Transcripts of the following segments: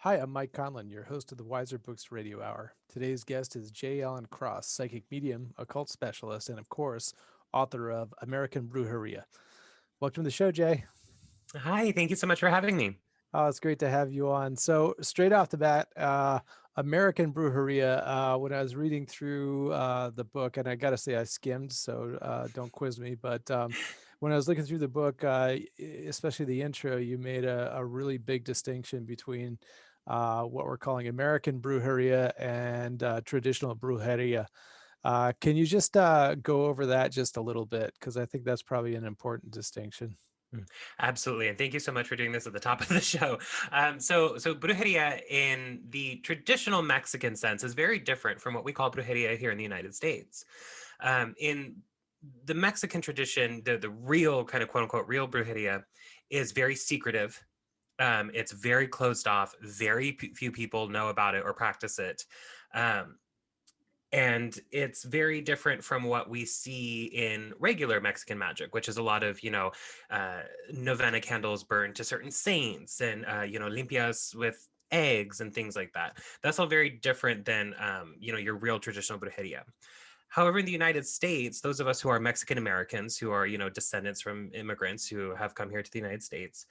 Hi, I'm Mike Conlon, your host of the Weiser Books Radio Hour. Today's guest is J. Allen Cross, psychic medium, occult specialist, and of course, author of American Brujeria. Welcome to the show, Jay. Hi, thank you so much for having me. Oh, it's great to have you on. So, straight off the bat, American Brujeria, when I was reading through the book, and I got to say, I skimmed, so don't quiz me, but when I was looking through the book, especially the intro, you made a really big distinction between what we're calling American Brujeria and traditional Brujeria. Can you just go over that just a little bit? Because I think that's probably an important distinction. Absolutely, and thank you so much for doing this at the top of the show. So brujeria in the traditional Mexican sense is very different from what we call brujeria here in the United States. In the Mexican tradition, the real kind of quote unquote real brujeria is very secretive. It's very closed off. Very few people know about it or practice it. Um, and it's very different from what we see in regular Mexican magic, which is a lot of uh, novena candles burned to certain saints, and limpias with eggs and things like that. That's all very different than your real traditional brujeria. However, in the United States, those of us who are Mexican Americans, who are, descendants from immigrants who have come here to the United States,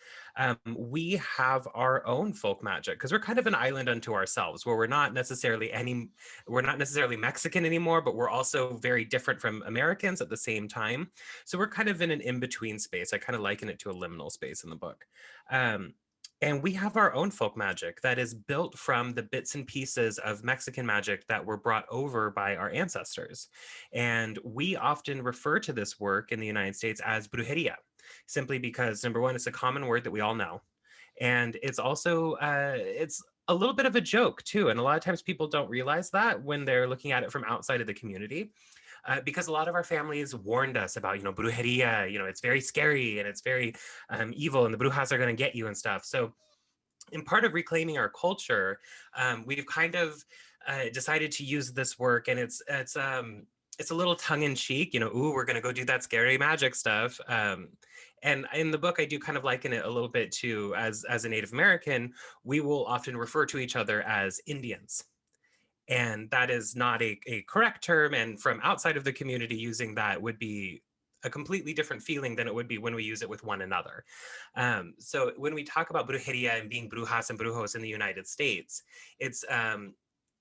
we have our own folk magic because we're kind of an island unto ourselves, where we're not necessarily Mexican anymore, but we're also very different from Americans at the same time. So we're kind of in an in-between space. I kind of liken it to a liminal space in the book. Um, and we have our own folk magic that is built from the bits and pieces of Mexican magic that were brought over by our ancestors. And we often refer to this work in the United States as brujeria, simply because, number one, it's a common word that we all know. And it's also, it's a little bit of a joke too. And a lot of times people don't realize that when they're looking at it from outside of the community. Because a lot of our families warned us about, brujeria, it's very scary and it's very evil, and the brujas are going to get you and stuff. So in part of reclaiming our culture, we've kind of decided to use this work, and it's a little tongue in cheek, ooh, we're going to go do that scary magic stuff. And in the book, I do kind of liken it a little bit to, as a Native American, we will often refer to each other as Indians. And that is not a correct term. And from outside of the community, using that would be a completely different feeling than it would be when we use it with one another. So when we talk about brujeria and being brujas and brujos in the United States, it's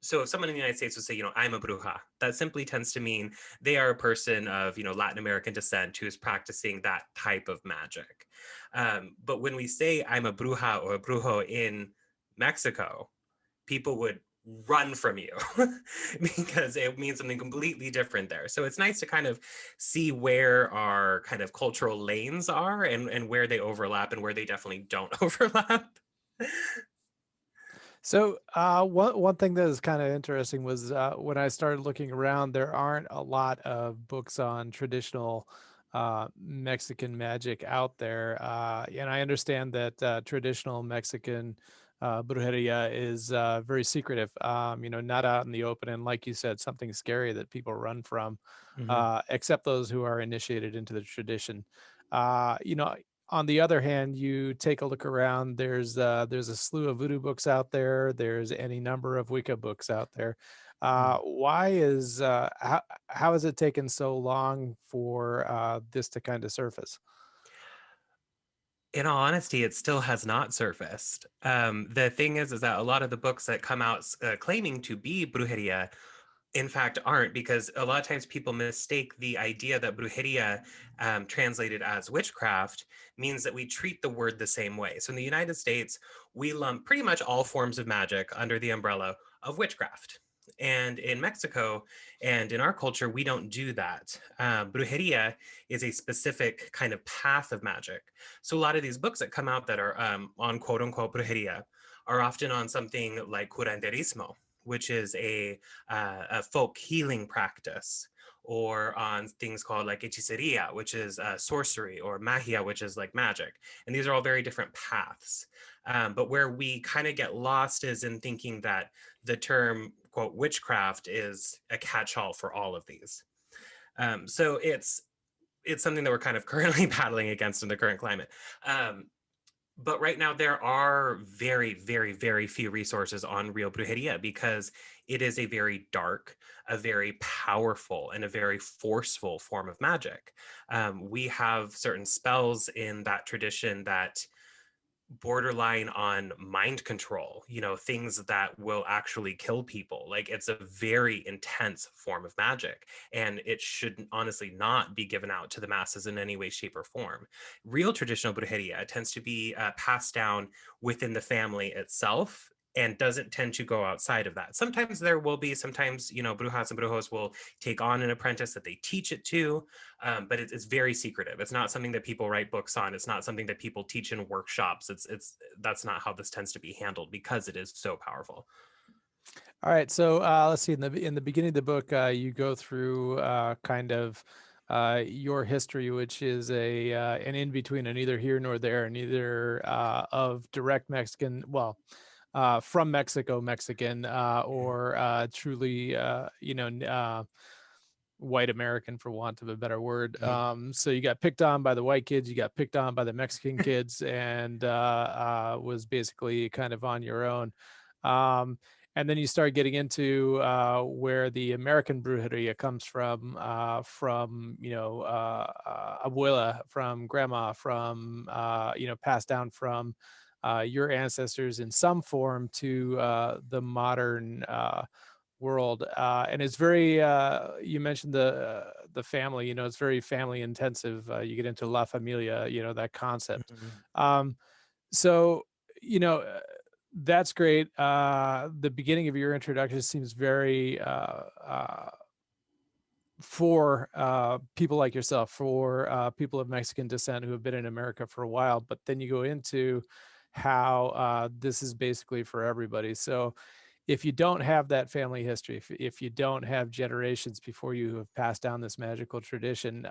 so if someone in the United States would say, I'm a bruja, that simply tends to mean they are a person of, Latin American descent who is practicing that type of magic. But when we say I'm a bruja or a brujo in Mexico, people would run from you because it means something completely different there. So it's nice to kind of see where our kind of cultural lanes are, and where they overlap and where they definitely don't overlap. So one thing that is kind of interesting was when I started looking around, there aren't a lot of books on traditional Mexican magic out there, and I understand that traditional Mexican brujeria is very secretive. Not out in the open, and like you said, something scary that people run from, Mhm. except those who are initiated into the tradition. Uh, you know, on the other hand, you take a look around, there's a slew of voodoo books out there. There's any number of Wicca books out there. Why is how has it taken so long for this to kind of surface? In all honesty, it still has not surfaced. The thing is that a lot of the books that come out claiming to be brujeria, in fact, aren't, because a lot of times people mistake the idea that brujeria, translated as witchcraft, means that we treat the word the same way. So in the United States, we lump pretty much all forms of magic under the umbrella of witchcraft. And in Mexico and in our culture, we don't do that. Brujeria is a specific kind of path of magic. So a lot of these books that come out that are on quote unquote brujeria are often on something like Curanderismo, which is a folk healing practice, or on things called like hechiceria, which is sorcery, or magia, which is like magic. And these are all very different paths. But where we kind of get lost is in thinking that the term, quote, witchcraft is a catch-all for all of these. So it's something that we're kind of currently battling against in the current climate. Um, But right now, there are very, very, very few resources on real brujeria because it is a very dark, a very powerful, and a very forceful form of magic. We have certain spells in that tradition that borderline on mind control, things that will actually kill people. Like, it's a very intense form of magic, and it should honestly not be given out to the masses in any way, shape, or form. Real traditional brujeria tends to be passed down within the family itself and doesn't tend to go outside of that. Sometimes there will be, sometimes, brujas and brujos will take on an apprentice that they teach it to, but it's very secretive. It's not something that people write books on. It's not something that people teach in workshops. It's That's not how this tends to be handled because it is so powerful. All right, so let's see. In the beginning of the book, you go through kind of your history, which is an in between, and neither here nor there, neither of direct Mexican, well, from Mexico, Mexican, or truly, white American, for want of a better word. Mhm. So you got picked on by the white kids, you got picked on by the Mexican kids, and was basically kind of on your own. Um, and then you start getting into where the American brujeria comes from abuela, from grandma, from passed down from your ancestors in some form to the modern world. And it's very you mentioned the family, it's very family intensive. You get into La Familia, that concept. Mhm. um so you know uh, that's great. The beginning of your introduction seems very for people like yourself, for people of Mexican descent who have been in America for a while, but then you go into how this is basically for everybody. So if you don't have that family history, if you don't have generations before you who have passed down this magical tradition,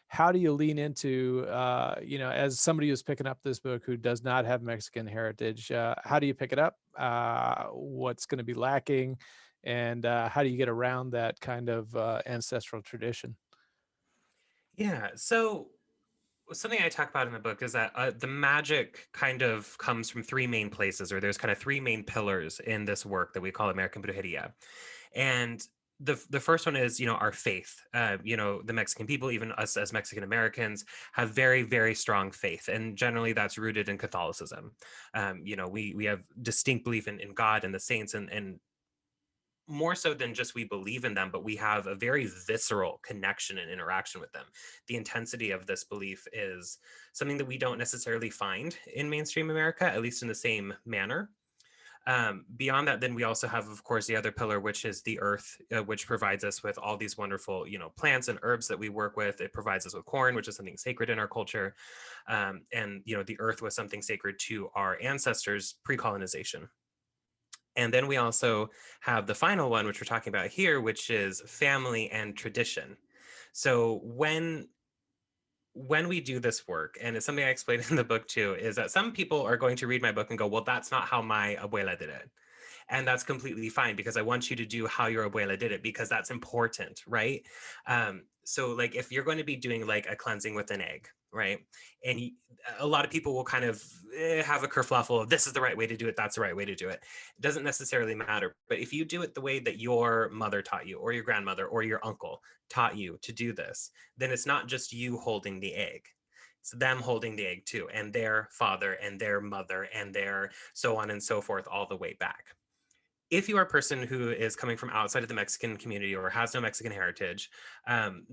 how do you lean into, as somebody who's picking up this book who does not have Mexican heritage, how do you pick it up? What's going to be lacking? And how do you get around that kind of ancestral tradition? Yeah. So something I talk about in the book is that the magic kind of comes from three main places, or there's kind of three main pillars in this work that we call American Brujeria. And the first one is, our faith. The Mexican people, even us as Mexican Americans, have very, very strong faith, and generally that's rooted in Catholicism. We have distinct belief in God and the saints, and more so than just we believe in them, but we have a very visceral connection and interaction with them. The intensity of this belief is something that we don't necessarily find in mainstream America, at least in the same manner. Beyond that, then we also have, of course, the other pillar, which is the earth, which provides us with all these wonderful, plants and herbs that we work with. It provides us with corn, which is something sacred in our culture. And the earth was something sacred to our ancestors pre-colonization. And then we also have the final one, which we're talking about here, which is family and tradition. So when we do this work, and it's something I explained in the book too, is that some people are going to read my book and go, well, that's not how my abuela did it. And that's completely fine, because I want you to do how your abuela did it, because that's important, right? So like, if you're going to be doing like a cleansing with an egg, right? And a lot of people will kind of have a kerfluffle of, this is the right way to do it, that's the right way to do it. It doesn't necessarily matter. But if you do it the way that your mother taught you, or your grandmother, or your uncle taught you to do this, then it's not just you holding the egg. It's them holding the egg too, and their father and their mother and their so on and so forth, all the way back. If you are a person who is coming from outside of the Mexican community, or has no Mexican heritage, um,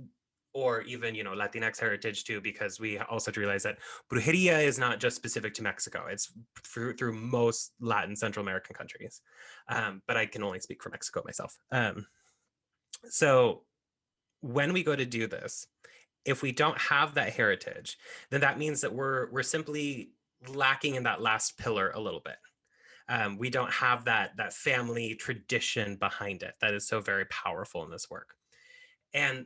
or even Latinx heritage too, because we also have to realize that brujeria is not just specific to Mexico. It's through most Latin Central American countries, but I can only speak for Mexico myself. So when we go to do this, if we don't have that heritage, then that means that we're simply lacking in that last pillar a little bit. We don't have that family tradition behind it that is so very powerful in this work.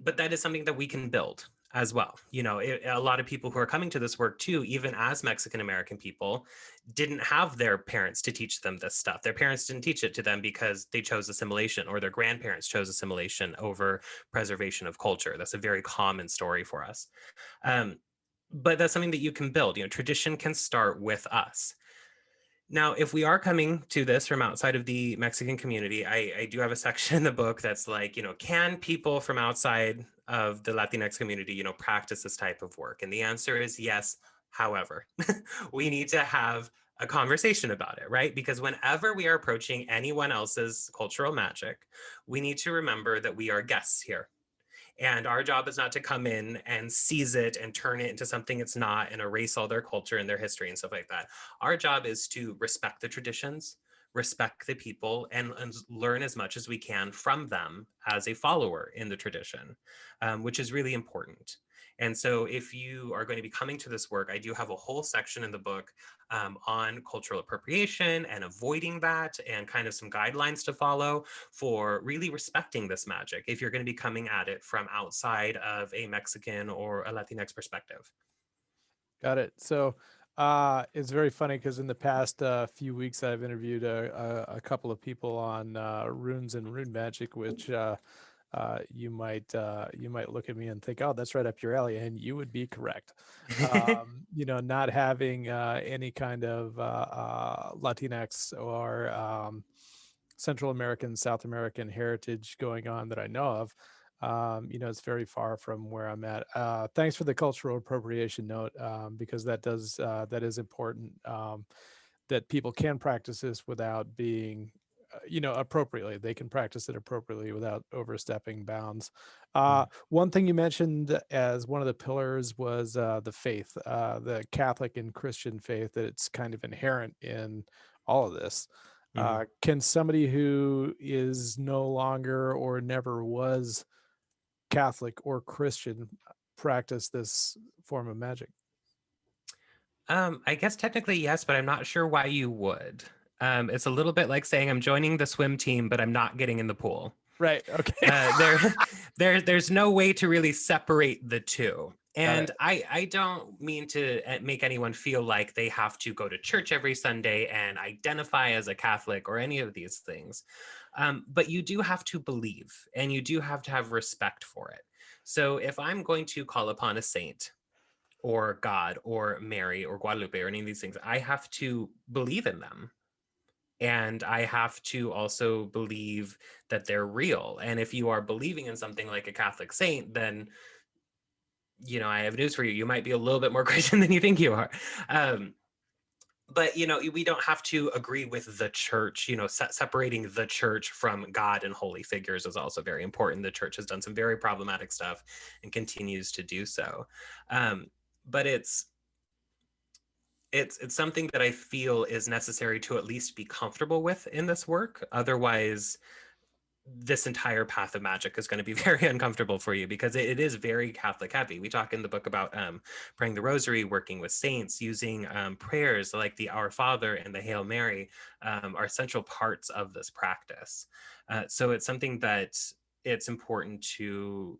But that is something that we can build as well. A lot of people who are coming to this work too, even as Mexican American people, didn't have their parents to teach them this stuff. Their parents didn't teach it to them because they chose assimilation, or their grandparents chose assimilation over preservation of culture. That's a very common story for us. um, but that's something that you can build. Tradition can start with us. Now, if we are coming to this from outside of the Mexican community, I do have a section in the book that's like, can people from outside of the Latinx community, practice this type of work? And the answer is yes. However, we need to have a conversation about it, right? Because whenever we are approaching anyone else's cultural magic, we need to remember that we are guests here. And our job is not to come in and seize it and turn it into something it's not and erase all their culture and their history and stuff like that. Our job is to respect the traditions, respect the people, and learn as much as we can from them as a follower in the tradition, which is really important. And so if you are going to be coming to this work, I do have a whole section in the book on cultural appropriation and avoiding that, and kind of some guidelines to follow for really respecting this magic if you're going to be coming at it from outside of a Mexican or a Latinx perspective. Got it. So it's very funny because in the past few weeks, I've interviewed a couple of people on runes and rune magic, which you might look at me and think, oh, that's right up your alley, and you would be correct. Not having any kind of Latinx or Central American, South American heritage going on that I know of. It's very far from where I'm at. Thanks for the cultural appropriation note, because that is important. That people can practice this without being, appropriately. They can practice it appropriately without overstepping bounds. One thing you mentioned as one of the pillars was the faith, the Catholic and Christian faith, that it's kind of inherent in all of this. Can somebody who is no longer or never was Catholic or Christian practice this form of magic? I guess technically yes, but I'm not sure why you would. It's a little bit like saying I'm joining the swim team, but I'm not getting in the pool. Right. Okay. There's no way to really separate the two. And I don't mean to make anyone feel like they have to go to church every Sunday and identify as a Catholic or any of these things. But you do have to believe, and you do have to have respect for it. So if I'm going to call upon a saint or God or Mary or Guadalupe or any of these things, I have to believe in them. And I have to also believe that they're real. And if you are believing in something like a Catholic saint, then, I have news for you. You might be a little bit more Christian than you think you are. But, we don't have to agree with the church. Separating the church from God and holy figures is also very important. The church has done some very problematic stuff and continues to do so. But it's something that I feel is necessary to at least be comfortable with in this work. Otherwise, this entire path of magic is going to be very uncomfortable for you, because it is very Catholic heavy. We talk in the book about praying the rosary, working with saints, using prayers like the Our Father and the Hail Mary are central parts of this practice. So it's something that it's important to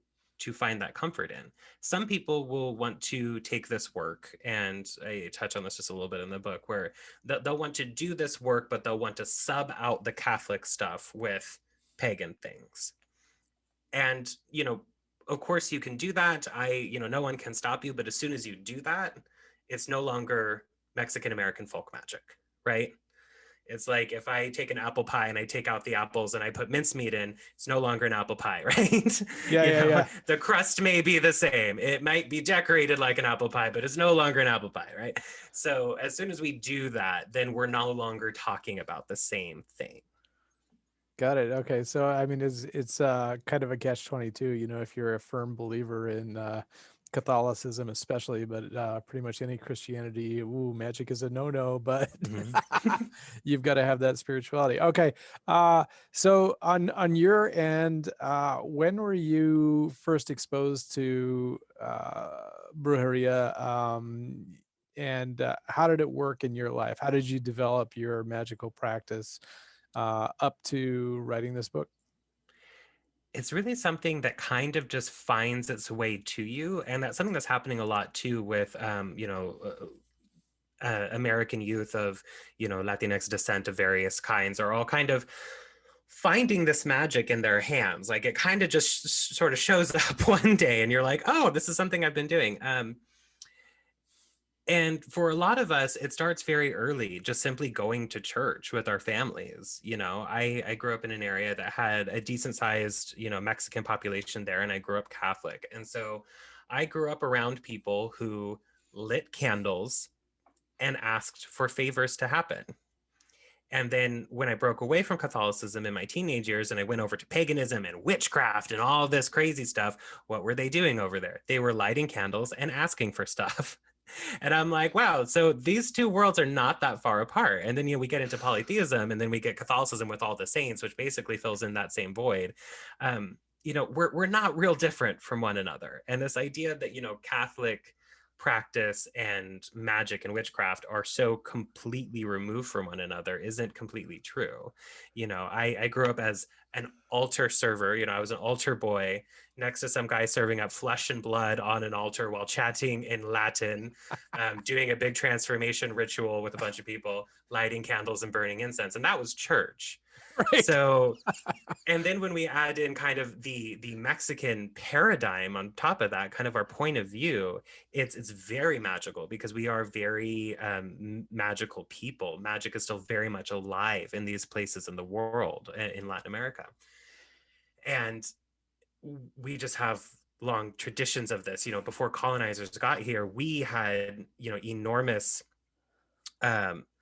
find that comfort in. Some people will want to take this work, and I touch on this just a little bit in the book, where they'll want to do this work, but they'll want to sub out the Catholic stuff with pagan things. And, of course you can do that. No one can stop you, but as soon as you do that, it's no longer Mexican American folk magic, right? It's like if I take an apple pie and I take out the apples and I put mincemeat in, it's no longer an apple pie, right? Yeah. The crust may be the same. It might be decorated like an apple pie, but it's no longer an apple pie, right? So as soon as we do that, then we're no longer talking about the same thing. Got it. Okay. So, I mean, it's kind of a catch-22, if you're a firm believer in Catholicism, especially, but pretty much any Christianity, magic is a no-no, but you've got to have that spirituality. Okay. So on your end, when were you first exposed to Brujeria? And how did it work in your life? How did you develop your magical practice up to writing this book? It's really something that kind of just finds its way to you. And that's something that's happening a lot too with, American youth of, Latinx descent of various kinds are all kind of finding this magic in their hands. Like it kind of just sort of shows up one day and you're like, oh, this is something I've been doing. And for a lot of us, it starts very early, just simply going to church with our families. I grew up in an area that had a decent sized, Mexican population there, and I grew up Catholic. And so I grew up around people who lit candles and asked for favors to happen. And then when I broke away from Catholicism in my teenage years and I went over to paganism and witchcraft and all this crazy stuff, what were they doing over there? They were lighting candles and asking for stuff. And I'm like, wow, so these two worlds are not that far apart. And then, we get into polytheism, and then we get Catholicism with all the saints, which basically fills in that same void. We're not real different from one another. And this idea that, Catholic practice and magic and witchcraft are so completely removed from one another isn't completely true. I grew up as an altar server. I was an altar boy next to some guy serving up flesh and blood on an altar while chatting in Latin, doing a big transformation ritual with a bunch of people, lighting candles and burning incense. And that was church. Right. So, and then when we add in kind of the Mexican paradigm on top of that, kind of our point of view, it's very magical, because we are very magical people. Magic is still very much alive in these places in the world, in Latin America. And we just have long traditions of this. Before colonizers got here, we had, enormous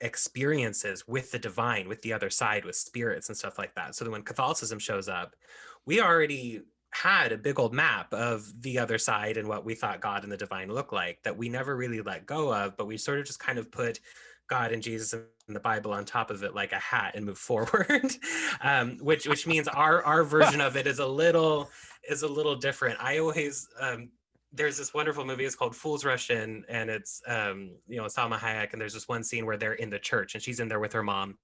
experiences with the divine, with the other side, with spirits and stuff like that. So that when Catholicism shows up, we already had a big old map of the other side and what we thought God and the divine looked like, that we never really let go of, but we sort of just kind of put God and Jesus and the Bible on top of it like a hat and move forward. Which means our version of it is a little different. I always there's this wonderful movie, it's called Fools Rush In, and it's Salma Hayek, and there's this one scene where they're in the church and she's in there with her mom,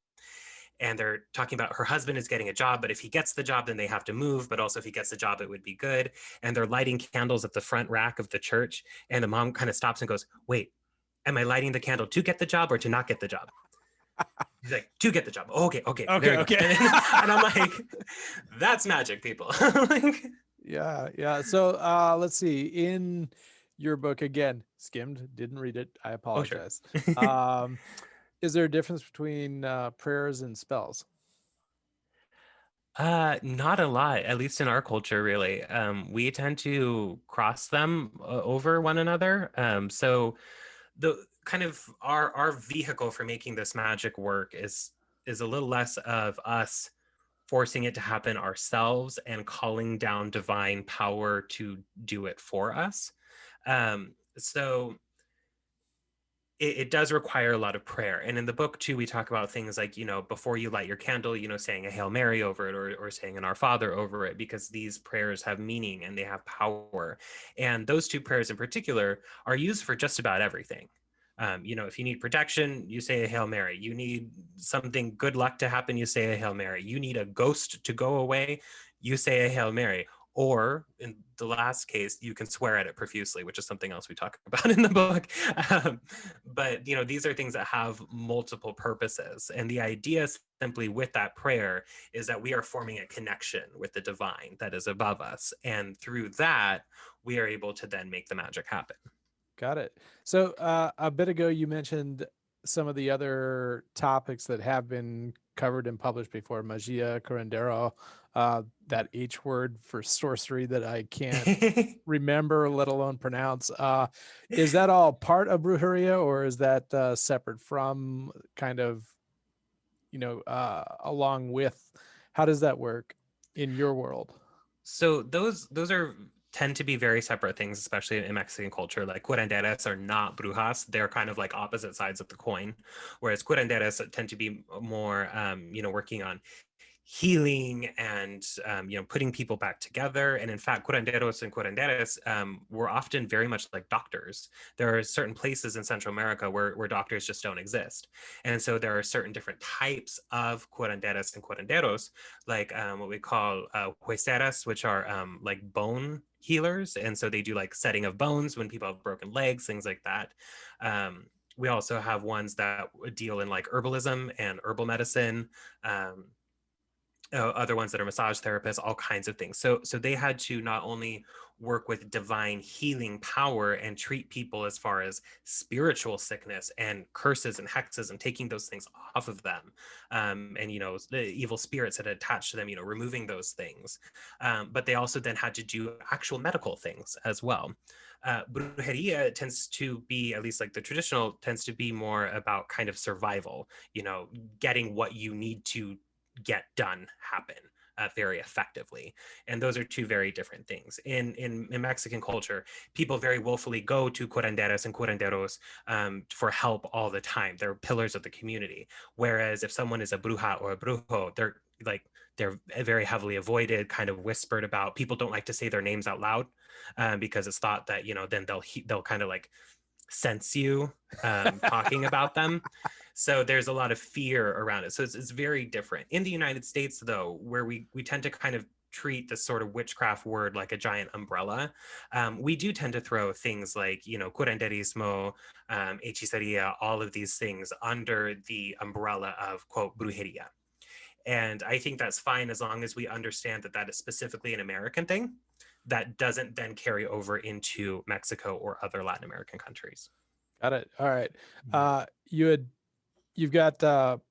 and they're talking about her husband is getting a job, but if he gets the job then they have to move, but also if he gets the job it would be good. And they're lighting candles at the front rack of the church, and the mom kind of stops and goes, wait, am I lighting the candle to get the job or to not get the job? He's like, to get the job. Okay. And I'm like, that's magic, people. Like, Yeah. So let's see. In your book, again, skimmed, didn't read it. I apologize. Sure. Is there a difference between prayers and spells? Not a lot, at least in our culture, really. We tend to cross them over one another. So the kind of our vehicle for making this magic work is a little less of us forcing it to happen ourselves and calling down divine power to do it for us. So it does require a lot of prayer. And in the book too, we talk about things like, before you light your candle, saying a Hail Mary over it, or saying an Our Father over it, because these prayers have meaning and they have power. And those two prayers in particular are used for just about everything. If you need protection, you say a Hail Mary. You need something good luck to happen, you say a Hail Mary. You need a ghost to go away, you say a Hail Mary. Or in the last case, you can swear at it profusely, which is something else we talk about in the book. But these are things that have multiple purposes. And the idea simply with that prayer is that we are forming a connection with the divine that is above us. And through that, we are able to then make the magic happen. Got it. So a bit ago, you mentioned some of the other topics that have been covered and published before, magia, curandero, that H word for sorcery that I can't remember, let alone pronounce. Is that all part of Brujeria, or is that separate from kind of, along with, how does that work in your world? So those tend to be very separate things, especially in Mexican culture. Like curanderas are not brujas. They're kind of like opposite sides of the coin, whereas curanderas tend to be more, working on healing and putting people back together. And in fact, curanderos and curanderas were often very much like doctors. There are certain places in Central America where doctors just don't exist, and so there are certain different types of curanderas and curanderos, like what we call hueseras, which are like bone healers, and so they do like setting of bones when people have broken legs, things like that. We also have ones that deal in like herbalism and herbal medicine. other ones that are massage therapists, all kinds of things. So they had to not only work with divine healing power and treat people as far as spiritual sickness and curses and hexes and taking those things off of them, and the evil spirits that attached to them, removing those things, but they also then had to do actual medical things as well. Brujeria tends to be, at least like the traditional, tends to be more about kind of survival, getting what you need to get done happen very effectively. And those are two very different things. In Mexican culture, people very willfully go to curanderas and curanderos for help all the time. They're pillars of the community. Whereas if someone is a bruja or a brujo, they're very heavily avoided, kind of whispered about. People don't like to say their names out loud because it's thought that, then they'll kind of like sense you talking about them. So there's a lot of fear around it. So it's very different. In the United States, though, where we tend to kind of treat this sort of witchcraft word like a giant umbrella, we do tend to throw things like, curanderismo, hechiceria, all of these things under the umbrella of, quote, brujeria. And I think that's fine as long as we understand that that is specifically an American thing that doesn't then carry over into Mexico or other Latin American countries. Got it. All right. You've got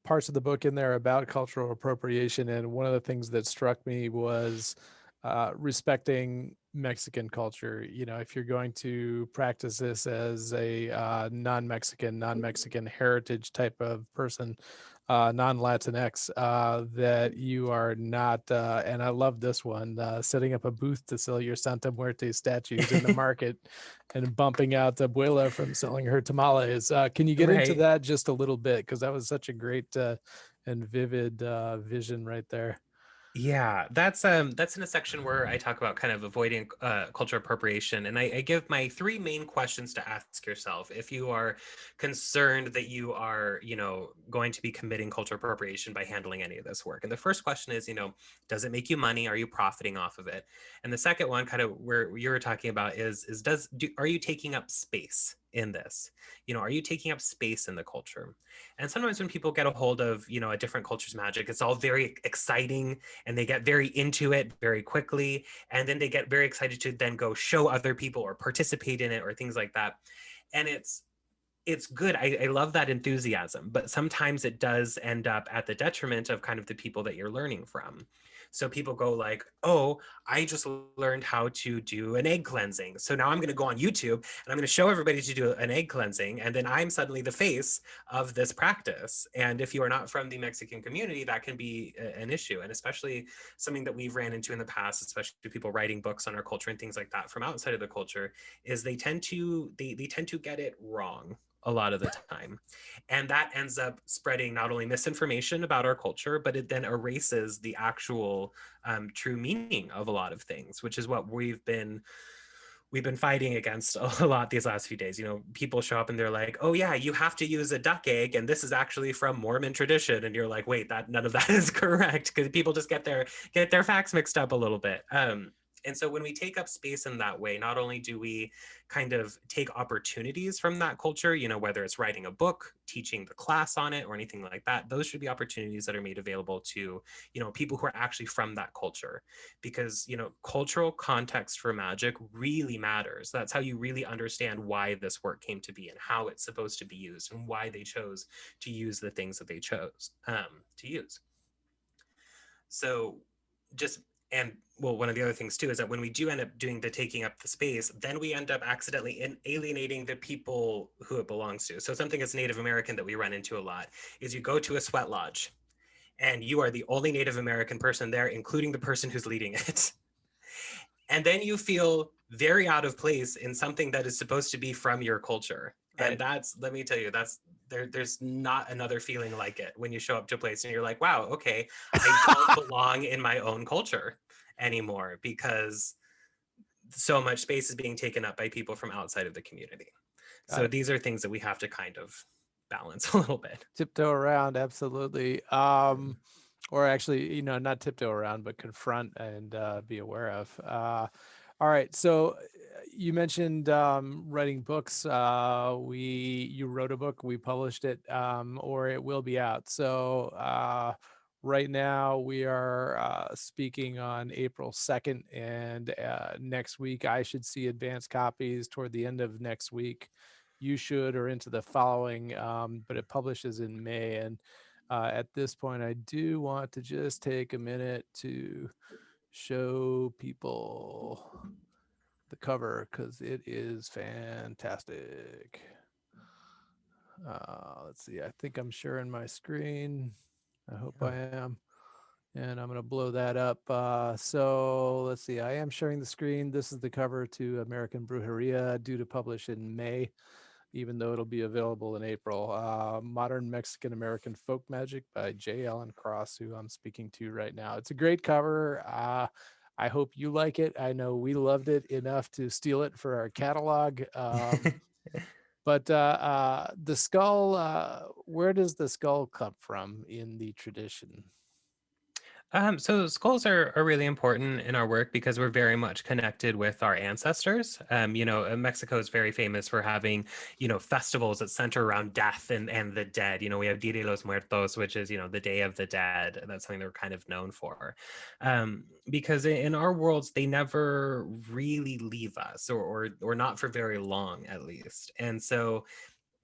parts of the book in there about cultural appropriation, and one of the things that struck me was respecting Mexican culture. If you're going to practice this as a non-Mexican heritage type of person, non-Latinx, that you are not, and I love this one, setting up a booth to sell your Santa Muerte statues in the market and bumping out Abuela from selling her tamales. Can you get into Right. that just a little bit? Because that was such a great and vivid vision right there. Yeah, that's in a section where I talk about kind of avoiding cultural appropriation, and I give my three main questions to ask yourself if you are concerned that you are, going to be committing cultural appropriation by handling any of this work. And the first question is, does it make you money? Are you profiting off of it? And the second one, kind of where you were talking about, is are you taking up space in this? Are you taking up space in the culture? And sometimes when people get a hold of, a different culture's magic, it's all very exciting and they get very into it very quickly. And then they get very excited to then go show other people or participate in it or things like that. And it's good. I love that enthusiasm, but sometimes it does end up at the detriment of kind of the people that you're learning from. So people go like, oh, I just learned how to do an egg cleansing. So now I'm going to go on YouTube and I'm going to show everybody to do an egg cleansing. And then I'm suddenly the face of this practice. And if you are not from the Mexican community, that can be an issue. And especially something that we've ran into in the past, especially people writing books on our culture and things like that from outside of the culture, is they tend to get it wrong a lot of the time. And that ends up spreading not only misinformation about our culture, but it then erases the actual true meaning of a lot of things, which is what we've been fighting against a lot these last few days. People show up and they're like, oh yeah, you have to use a duck egg and this is actually from Mormon tradition. And you're like, wait, none of that is correct, because people just get their facts mixed up a little bit. And so when we take up space in that way, not only do we kind of take opportunities from that culture, whether it's writing a book, teaching the class on it, or anything like that, those should be opportunities that are made available to, people who are actually from that culture. Because, cultural context for magic really matters. That's how you really understand why this work came to be and how it's supposed to be used and why they chose to use the things that they chose to use. So one of the other things too is that when we do end up doing the taking up the space, then we end up accidentally alienating the people who it belongs to. So something as Native American that we run into a lot is you go to a sweat lodge and you are the only Native American person there, including the person who's leading it. And then you feel very out of place in something that is supposed to be from your culture. Right. And let me tell you, there's not another feeling like it when you show up to a place and you're like, wow, okay, I don't belong in my own culture anymore because so much space is being taken up by people from outside of the community. So these are things that we have to kind of balance a little bit. Tiptoe around, absolutely. Or actually, not tiptoe around, but confront and be aware of. All right. So you mentioned writing books. You wrote a book, we published it, or it will be out. So Right now, we are speaking on April 2nd, and next week I should see advanced copies toward the end of next week. You should, or into the following, but it publishes in May. And at this point, I do want to just take a minute to show people the cover because it is fantastic. Let's see, I think I'm sharing my screen. I hope I am. And I'm going to blow that up. So let's see, I am sharing the screen. This is the cover to American Brujeria, due to publish in May, even though it'll be available in April. Modern Mexican American Folk Magic by J. Allen Cross, who I'm speaking to right now. It's a great cover. I hope you like it. I know we loved it enough to steal it for our catalog. But the skull, where does the skull come from in the tradition? So skulls are really important in our work because we're very much connected with our ancestors. Mexico is very famous for having, festivals that center around death and the dead. We have Dia de los Muertos, which is, the Day of the Dead. That's something they're kind of known for. Because in our worlds, they never really leave us, or not for very long, at least. And so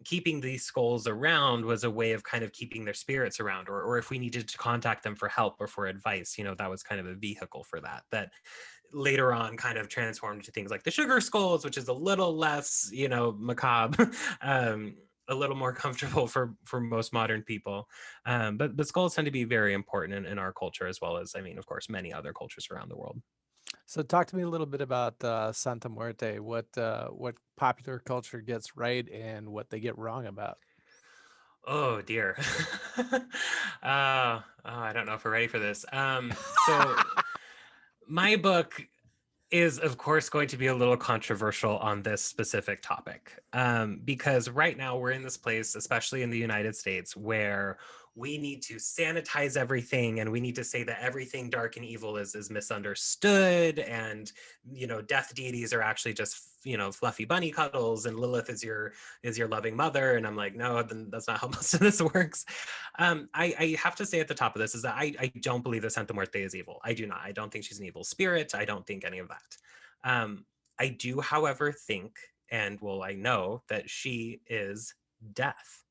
keeping these skulls around was a way of kind of keeping their spirits around, or if we needed to contact them for help or for advice, that was kind of a vehicle for that later on kind of transformed to things like the sugar skulls, which is a little less, macabre, a little more comfortable for most modern people. But the skulls tend to be very important in our culture, as well as, of course, many other cultures around the world. So talk to me a little bit about Santa Muerte. What popular culture gets right and what they get wrong about. Oh dear. I don't know if we're ready for this. So my book is, of course, going to be a little controversial on this specific topic, because right now we're in this place, especially in the United States, where we need to sanitize everything, and we need to say that everything dark and evil is misunderstood, and death deities are actually just fluffy bunny cuddles, and Lilith is your loving mother. And I'm like, no, then that's not how most of this works. I have to say at the top of this is that I don't believe that Santa Muerte is evil. I do not. I don't think she's an evil spirit. I don't think any of that. I do, however, think, and well, I know that she is death.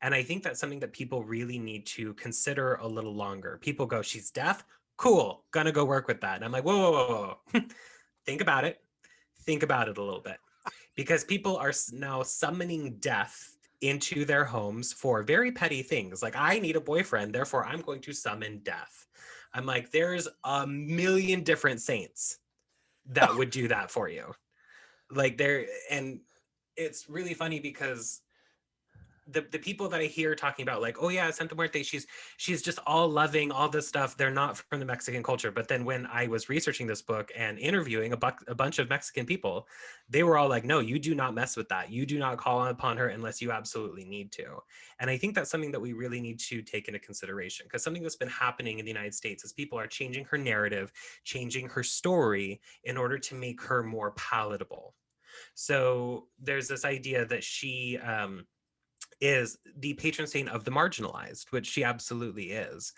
And I think that's something that people really need to consider a little longer. People go, she's deaf? Cool, gonna go work with that. And I'm like, whoa, whoa, whoa, whoa. Think about it. Think about it a little bit. Because people are now summoning death into their homes for very petty things. Like, I need a boyfriend, therefore I'm going to summon death. I'm like, there's a million different saints that would do that for you. And it's really funny because the people that I hear talking about, like, oh yeah, Santa Muerte, she's just all loving, all this stuff, they're not from the Mexican culture. But then when I was researching this book and interviewing a bunch of Mexican people, they were all like, no, you do not mess with that. You do not call upon her unless you absolutely need to. And I think that's something that we really need to take into consideration, because something that's been happening in the United States is people are changing her narrative, changing her story in order to make her more palatable. So there's this idea that she is the patron saint of the marginalized, which she absolutely is.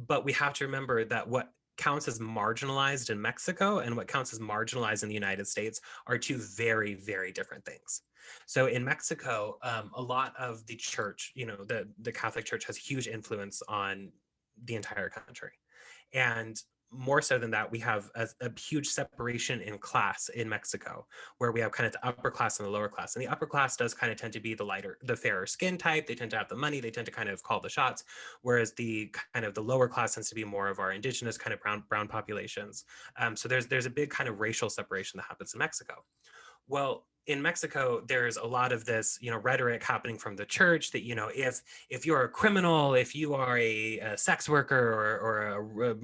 But we have to remember that what counts as marginalized in Mexico and what counts as marginalized in the United States are two very, very different things. So in Mexico, a lot of the church, the Catholic Church has huge influence on the entire country. And more so than that, we have a huge separation in class in Mexico, where we have kind of the upper class and the lower class. And the upper class does kind of tend to be the fairer skin type. They tend to have the money. They tend to kind of call the shots. Whereas the lower class tends to be more of our indigenous kind of brown populations. So there's a big kind of racial separation that happens in Mexico. Well, in Mexico, there's a lot of this, rhetoric happening from the church that, if you're a criminal, if you are a sex worker, or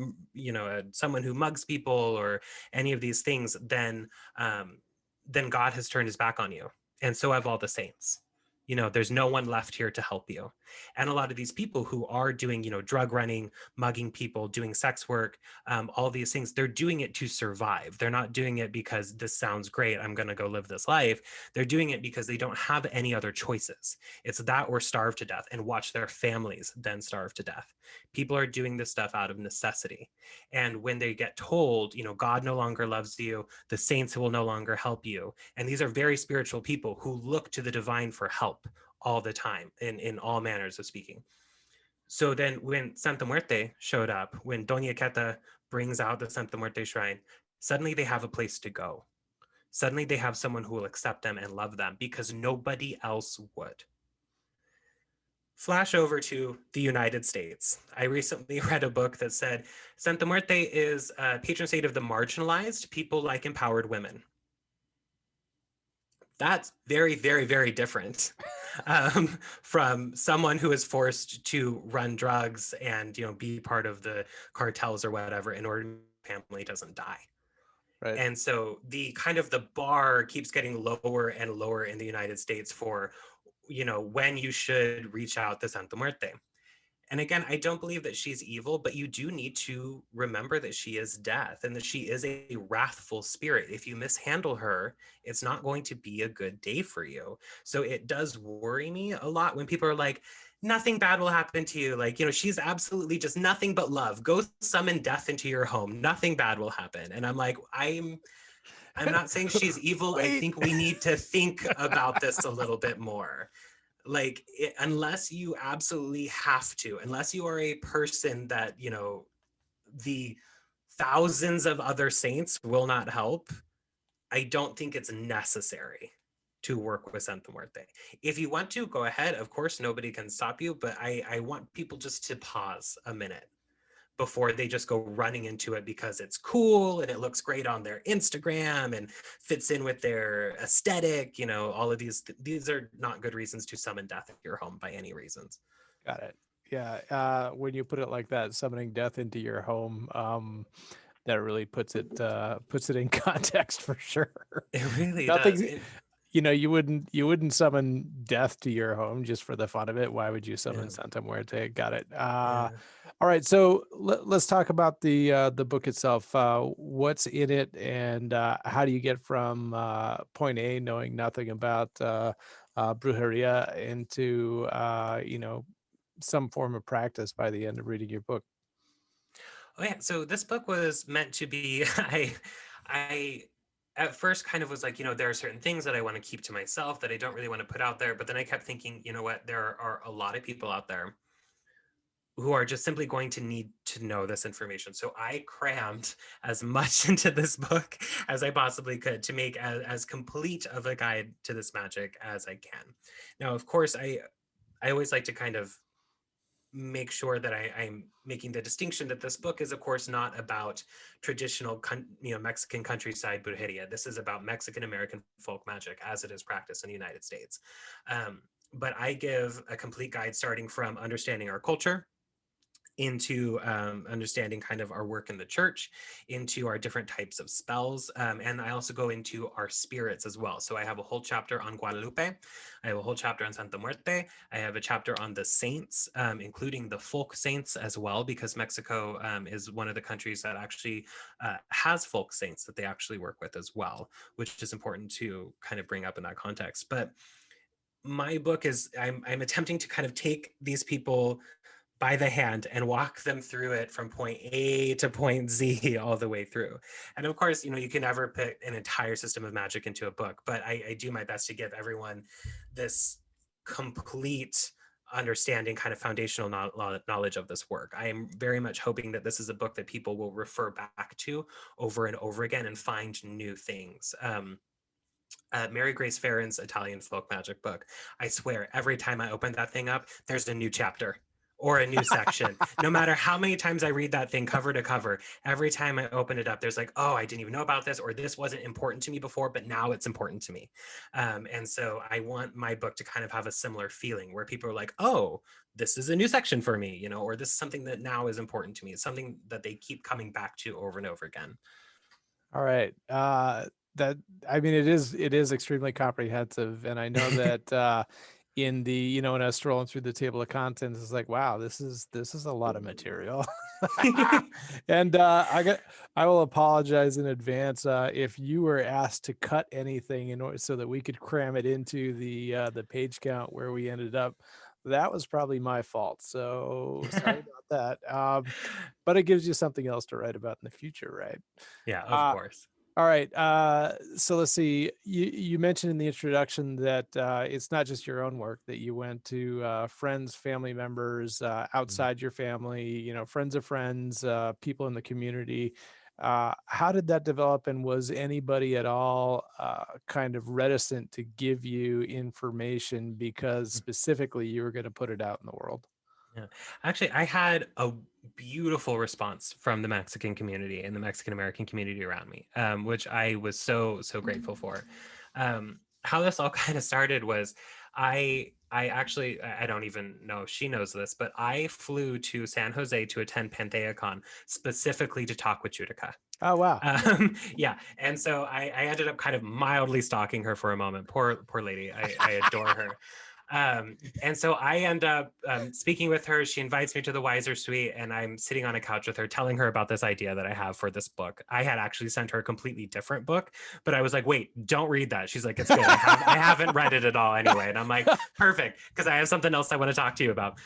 someone who mugs people, or any of these things, then God has turned his back on you. And so have all the saints. There's no one left here to help you. And a lot of these people who are doing, drug running, mugging people, doing sex work, all these things, they're doing it to survive. They're not doing it because this sounds great, I'm going to go live this life. They're doing it because they don't have any other choices. It's that or starve to death and watch their families then starve to death. People are doing this stuff out of necessity. And when they get told, God no longer loves you, the saints will no longer help you. And these are very spiritual people who look to the divine for help all the time in all manners of speaking. So then when Santa Muerte showed up, when Doña Queta brings out the Santa Muerte shrine, suddenly they have a place to go. Suddenly they have someone who will accept them and love them because nobody else would. Flash over to the United States. I recently read a book that said Santa Muerte is a patron saint of the marginalized, people like empowered women. That's very, very, very different from someone who is forced to run drugs and be part of the cartels or whatever in order the family doesn't die. Right. And so the kind of the bar keeps getting lower and lower in the United States for when you should reach out to Santa Muerte. And again, I don't believe that she's evil, but you do need to remember that she is death and that she is a wrathful spirit. If you mishandle her, it's not going to be a good day for you. So it does worry me a lot when people are like, nothing bad will happen to you. Like, she's absolutely just nothing but love. Go summon death into your home. Nothing bad will happen. And I'm like, I'm not saying she's evil. I think we need to think about this a little bit more. Like, unless you absolutely have to, unless you are a person that, the thousands of other saints will not help, I don't think it's necessary to work with Santa Muerte. If you want to, go ahead. Of course, nobody can stop you, but I want people just to pause a minute before they just go running into it because it's cool and it looks great on their Instagram and fits in with their aesthetic. All of these are not good reasons to summon death into your home by any reasons. Got it. Yeah. When you put it like that, summoning death into your home, that really puts it in context for sure. It really Nothing, does. you wouldn't summon death to your home just for the fun of it. Why would you summon Yeah. Santa Muerte? Got it. Yeah. All right. So let's talk about the book itself. What's in it, and how do you get from point A, knowing nothing about brujeria, into some form of practice by the end of reading your book? Oh yeah. So this book was meant to be. I at first kind of was like, there are certain things that I want to keep to myself that I don't really want to put out there. But then I kept thinking, you know what? There are a lot of people out there who are just simply going to need to know this information. So I crammed as much into this book as I possibly could to make as complete of a guide to this magic as I can. Now, of course, I always like to kind of make sure that I'm making the distinction that this book is, of course, not about traditional, Mexican countryside brujeria. This is about Mexican American folk magic as it is practiced in the United States. But I give a complete guide starting from understanding our culture, into understanding kind of our work in the church, into our different types of spells. And I also go into our spirits as well. So I have a whole chapter on Guadalupe. I have a whole chapter on Santa Muerte. I have a chapter on the saints, including the folk saints as well, because Mexico is one of the countries that actually has folk saints that they actually work with as well, which is important to kind of bring up in that context. But my book is, I'm attempting to kind of take these people by the hand and walk them through it from point A to point Z all the way through. And of course, you can never put an entire system of magic into a book, but I do my best to give everyone this complete understanding, kind of foundational knowledge of this work. I am very much hoping that this is a book that people will refer back to over and over again and find new things. Mary Grace Farron's Italian folk magic book. I swear, every time I open that thing up, there's a new chapter or a new section. No matter how many times I read that thing cover to cover, every time I open it up, there's like, oh, I didn't even know about this, or this wasn't important to me before, but now it's important to me. And so I want my book to kind of have a similar feeling where people are like, oh, this is a new section for me, or this is something that now is important to me. It's something that they keep coming back to over and over again. All right. It is extremely comprehensive, and I know that in the, you know, when I was scrolling through the table of contents, it's like, wow, this is a lot of material. And I will apologize in advance if you were asked to cut anything in order so that we could cram it into the page count where we ended up. That was probably my fault. So sorry about that. But it gives you something else to write about in the future, right? Yeah, of Uh, course. all right. So let's see. You mentioned in the introduction that it's not just your own work, that you went to friends, family members, Mhm. outside your family, you know, friends of friends, people in the community. How did that develop? And was anybody at all kind of reticent to give you information because specifically you were going to put it out in the world? Yeah. Actually, I had a beautiful response from the Mexican community and the Mexican American community around me, which I was so grateful for. How this all kind of started was I actually I don't even know if she knows this, but I flew to San Jose to attend PantheaCon specifically to talk with Judica. Oh, wow. Yeah, and so I ended up kind of mildly stalking her for a moment. Poor lady. I adore her. And so I end up speaking with her. She invites me to the Weiser suite, and I'm sitting on a couch with her, telling her about this idea that I have for this book. I had actually sent her a completely different book, but I was like, "Wait, don't read that." She's like, "It's good. I haven't read it at all anyway." And I'm like, "Perfect," because I have something else I want to talk to you about.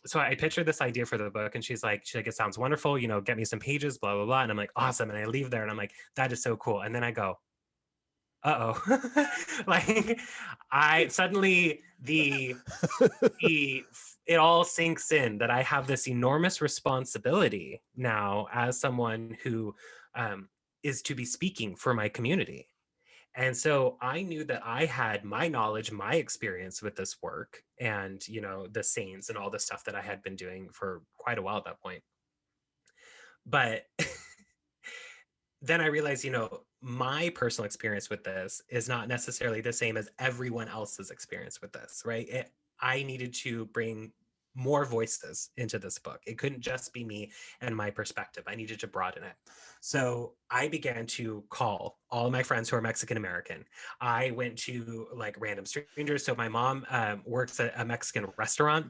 So I pitched her this idea for the book, and she's like, "It sounds wonderful. You know, get me some pages, blah blah blah." And I'm like, "Awesome." And I leave there, and I'm like, "That is so cool." And then I go, uh-oh. Like I suddenly the it all sinks in that I have this enormous responsibility now as someone who is to be speaking for my community. And so I knew that I had my knowledge, my experience with this work, and you know, the saints and all the stuff that I had been doing for quite a while at that point. But then I realized, you know, my personal experience with this is not necessarily the same as everyone else's experience with this, right? I needed to bring more voices into this book. It couldn't just be me and my perspective. I needed to broaden it. So I began to call all of my friends who are Mexican American. I went to like random strangers. So my mom works at a Mexican restaurant.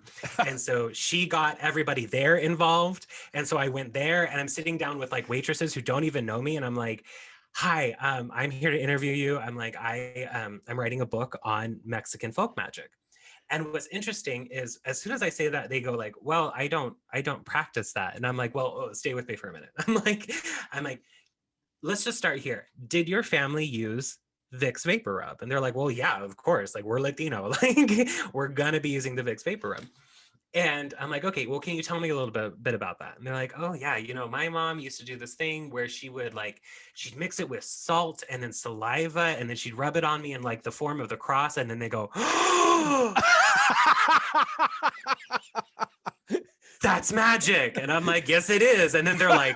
And so she got everybody there involved. And so I went there and I'm sitting down with like waitresses who don't even know me. And I'm like, "Hi, I'm here to interview you. I'm like, I'm writing a book on Mexican folk magic." And what's interesting is as soon as I say that, they go like, "Well, I don't practice that." And I'm like, "Well, stay with me for a minute." I'm like, let's just start here. Did your family use Vicks Vaporub? And they're like, "Well, yeah, of course. Like we're Latino. Like we're gonna be using the Vicks Vaporub." And I'm like, "Okay, well, can you tell me a little bit about that?" And they're like, "Oh yeah, you know, my mom used to do this thing where she would like, she'd mix it with salt and then saliva, and then she'd rub it on me in like the form of the cross." And then they go, "Oh, that's magic." And I'm like, "Yes, it is." And then they're like,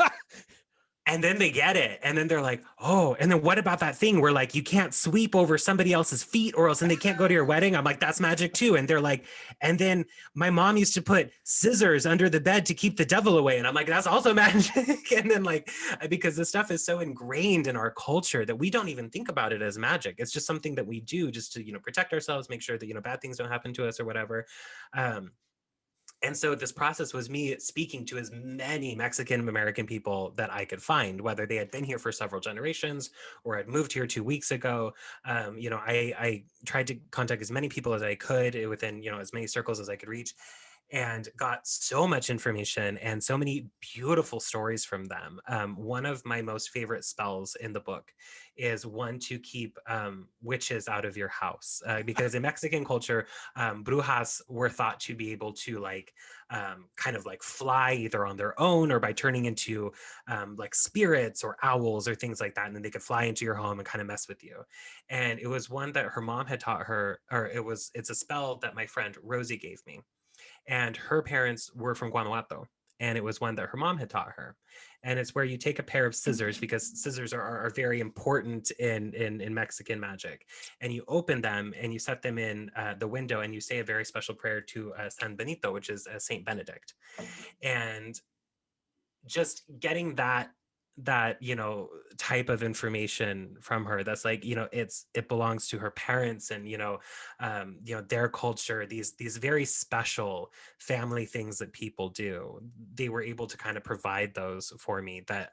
and then they get it. And then they're like, "Oh, and then what about that thing where like you can't sweep over somebody else's feet or else and they can't go to your wedding?" I'm like, "That's magic too." And they're like, "And then my mom used to put scissors under the bed to keep the devil away." And I'm like, "That's also magic." And then like, because the stuff is so ingrained in our culture that we don't even think about it as magic. It's just something that we do just to, you know, protect ourselves, make sure that, you know, bad things don't happen to us or whatever. Um, and so this process was me speaking to as many Mexican American people that I could find, whether they had been here for several generations or had moved here 2 weeks ago. You know, I tried to contact as many people as I could within, you know, as many circles as I could reach, and got so much information and so many beautiful stories from them. One of my most favorite spells in the book is one to keep witches out of your house, because in Mexican culture, brujas were thought to be able to like kind of like fly either on their own or by turning into like spirits or owls or things like that, and then they could fly into your home and kind of mess with you. And it was one that her mom had taught her, or it's a spell that my friend Rosie gave me, and her parents were from Guanajuato. And it was one that her mom had taught her. And it's where you take a pair of scissors, because scissors are very important in Mexican magic. And you open them and you set them in the window and you say a very special prayer to San Benito, which is Saint Benedict. And just getting that that, type of information from her that's like, it belongs to her parents, and their culture, these very special family things that people do. They were able to kind of provide those for me that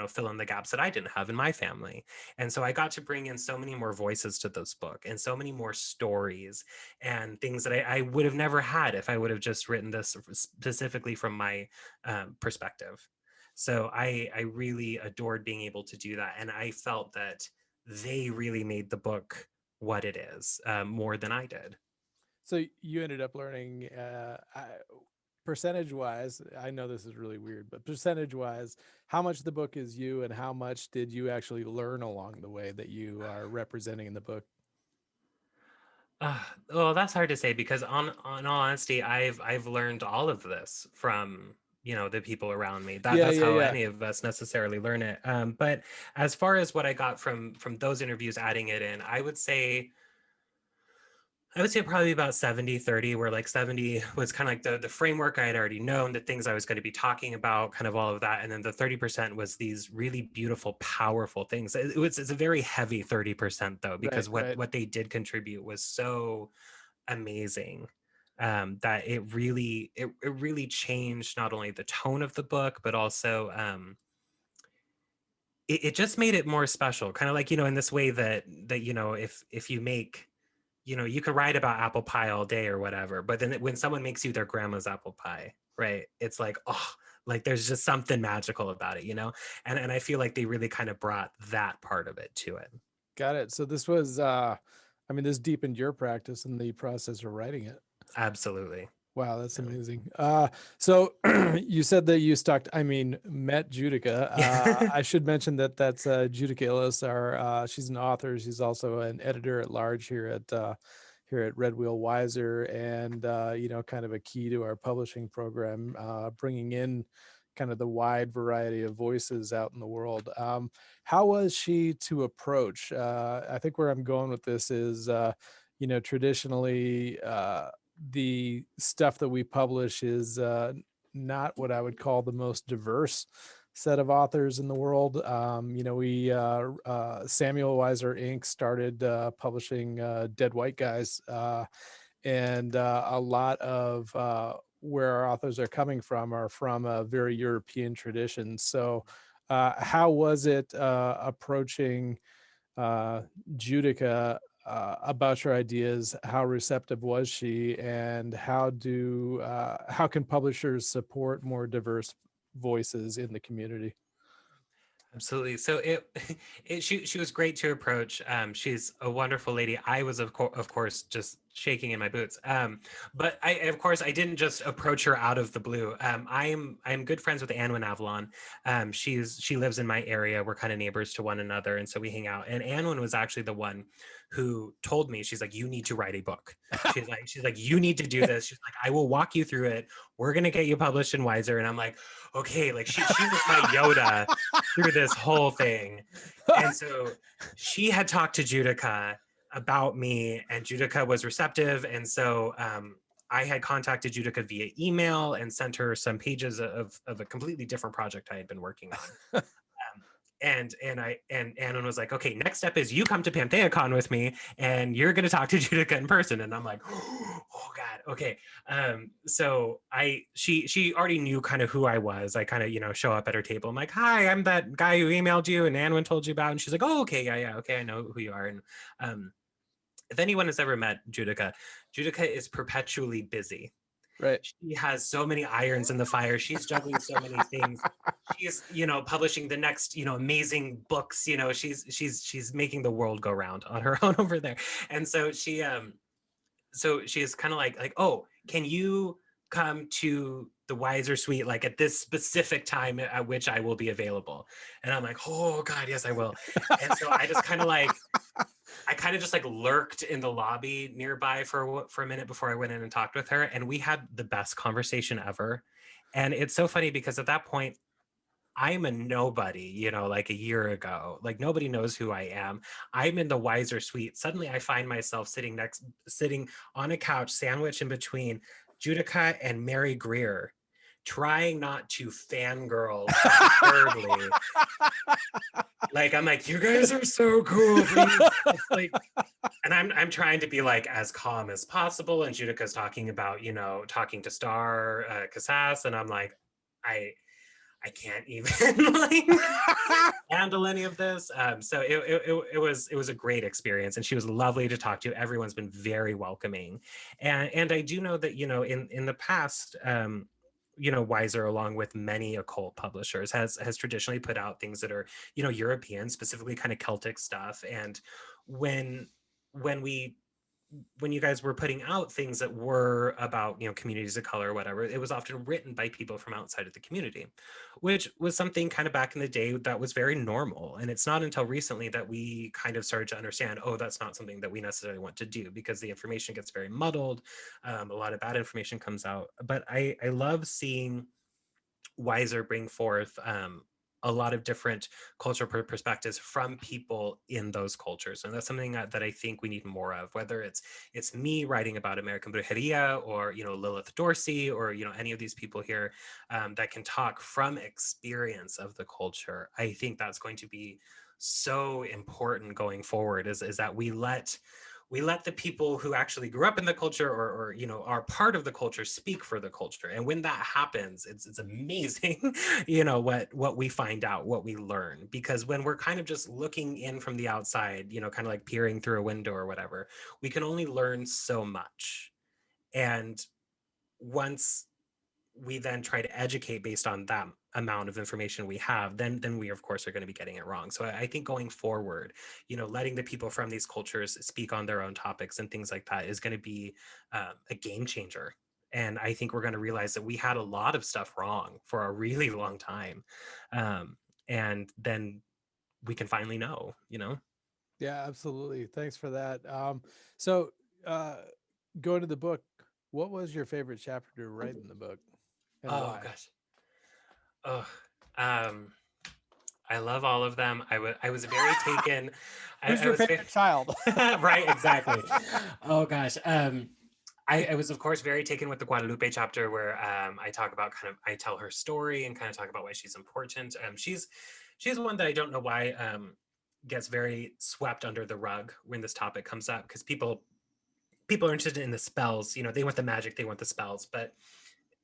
fill in the gaps that I didn't have in my family. And so I got to bring in so many more voices to this book, and so many more stories and things that I would have never had if I would have just written this specifically from my perspective. So I really adored being able to do that. And I felt that they really made the book what it is, more than I did. So you ended up learning, percentage wise, I know this is really weird, but percentage wise, how much the book is you and how much did you actually learn along the way that you are representing in the book? Well, that's hard to say, because on all honesty, I've learned all of this from the people around me. Yeah, That's yeah, how yeah. any of us necessarily learn it. But as far as what I got from those interviews, adding it in, I would say probably about 70-30, where like 70 was kind of like the framework I had already known, the things I was going to be talking about, kind of all of that. And then the 30% was these really beautiful, powerful things. It's a very heavy 30% though, Right, because what, right. what they did contribute was so amazing, that it really changed not only the tone of the book, but also it just made it more special. Kind of like, in this way that, if you make, you can write about apple pie all day or whatever, but then when someone makes you their grandma's apple pie, right? It's like, oh, like there's just something magical about it. And I feel like they really kind of brought that part of it to it. Got it. So this was, I mean, this deepened your practice in the process of writing it. Absolutely. Wow, that's Yeah. amazing. So you said that you met Judica. Yeah. I should mention that that's Judica Illes. She's an author. She's also an editor at large here at Red Wheel Weiser, and kind of a key to our publishing program, bringing in kind of the wide variety of voices out in the world. How was she to approach? I think where I'm going with this is, traditionally. The stuff that we publish is not what I would call the most diverse set of authors in the world. We Samuel Weiser Inc. started publishing Dead White Guys, and a lot of where our authors are coming from are from a very European tradition. So, how was it approaching uh, Judica about your ideas? How receptive was she, and how can publishers support more diverse voices in the community? Absolutely. So she was great to approach. She's a wonderful lady. I was of course just shaking in my boots. But I didn't just approach her out of the blue. I'm good friends with Anwin Avalon. She lives in my area. We're kind of neighbors to one another, and so we hang out. And Anwin was actually the one who told me, she's like, you need to write a book. She's like, you need to do this. She's like, I will walk you through it. We're gonna get you published in Weiser. And I'm like, okay, like she was my Yoda through this whole thing. And so she had talked to Judica about me, and Judica was receptive. And so I had contacted Judica via email and sent her some pages of a completely different project I had been working on. And Anon was like, okay, next step is you come to PantheaCon with me, and you're going to talk to Judica in person. And I'm like, oh God, okay. So she already knew kind of who I was. I kind of show up at her table. I'm like, hi, I'm that guy who emailed you and Anwin told you about. And she's like, oh, okay, yeah, okay, I know who you are. And um, if anyone has ever met Judica, Judica is perpetually busy. Right. She has so many irons in the fire. She's juggling so many things. She's, publishing the next, amazing books. She's making the world go round on her own over there. And so she is kind of like, oh, can you come to the Weiser suite like at this specific time at which I will be available? And I'm like, oh God, yes, I will. And so I kind of just like lurked in the lobby nearby for a minute before I went in and talked with her, and we had the best conversation ever. And it's so funny because at that point, I'm a nobody, like a year ago. Like nobody knows who I am. I'm in the Weiser suite. Suddenly I find myself sitting on a couch, sandwiched in between Judica and Mary Greer, trying not to fangirl absurdly. Like, I'm like, you guys are so cool, please. It's like, and I'm trying to be like as calm as possible. And Judika's talking about, you know, talking to Star Casas, and I'm like, I can't even like handle any of this. So it was a great experience, and she was lovely to talk to. Everyone's been very welcoming, and I do know that, you know, in the past, you know, Weiser, along with many occult publishers, has traditionally put out things that are, you know, European, specifically kind of Celtic stuff. And when when we when you guys were putting out things that were about, you know, communities of color or whatever, it was often written by people from outside of the community, which was something kind of back in the day that was very normal. And it's not until recently that we kind of started to understand, oh, that's not something that we necessarily want to do, because the information gets very muddled. A lot of bad information comes out. But I love seeing Weiser bring forth a lot of different cultural perspectives from people in those cultures, and that's something that I think we need more of. Whether it's me writing about American Brujeria, or, you know, Lilith Dorsey, or, you know, any of these people here that can talk from experience of the culture, I think that's going to be so important going forward. Is that we let the people who actually grew up in the culture, or, you know, are part of the culture, speak for the culture. And when that happens, it's amazing, you know, what we find out, what we learn. Because when we're kind of just looking in from the outside, you know, kind of like peering through a window or whatever, we can only learn so much. And once we then try to educate based on that amount of information we have, then we of course are going to be getting it wrong. So I think going forward, you know, letting the people from these cultures speak on their own topics and things like that is going to be a game changer. And I think we're going to realize that we had a lot of stuff wrong for a really long time, and then we can finally know, you know. Yeah, absolutely. Thanks for that. So uh, going to the book, what was your favorite chapter to write in the book, and Oh why? gosh. Oh, um, I love all of them. I was very taken. Who's I your was very favorite child? right, exactly. Oh gosh. I was of course very taken with the Guadalupe chapter, where I talk about kind of, I tell her story and kind of talk about why she's important. She's one that I don't know why gets very swept under the rug when this topic comes up, because people are interested in the spells. You know, they want the magic, they want the spells, but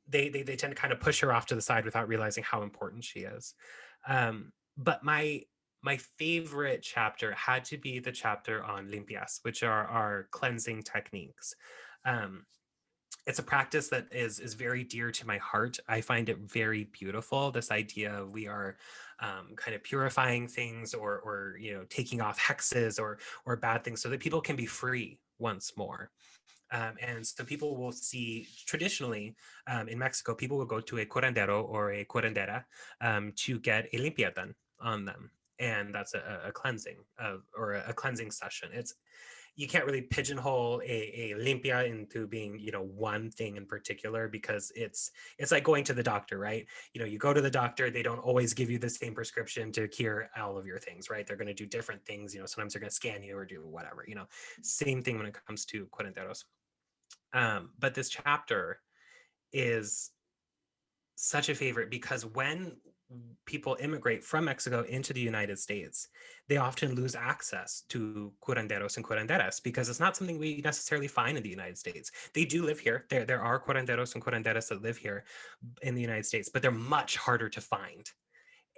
they tend to kind of push her off to the side without realizing how important she is. But my favorite chapter had to be the chapter on limpias, which are our cleansing techniques. Um, it's a practice that is very dear to my heart. I find it very beautiful. This idea of we are kind of purifying things, or, you know, taking off hexes or bad things, so that people can be free once more. And so people will see traditionally in Mexico, people will go to a curandero or a curandera to get a limpia done on them. And that's a cleansing or a cleansing session. It's, you can't really pigeonhole a limpia into being, you know, one thing in particular, because it's like going to the doctor, right? You know, you go to the doctor, they don't always give you the same prescription to cure all of your things, right? They're going to do different things. You know, sometimes they're going to scan you or do whatever, you know. Same thing when it comes to curanderos. But this chapter is such a favorite, because when people immigrate from Mexico into the United States, they often lose access to curanderos and curanderas, because it's not something we necessarily find in the United States. They do live here. There are curanderos and curanderas that live here in the United States, but they're much harder to find.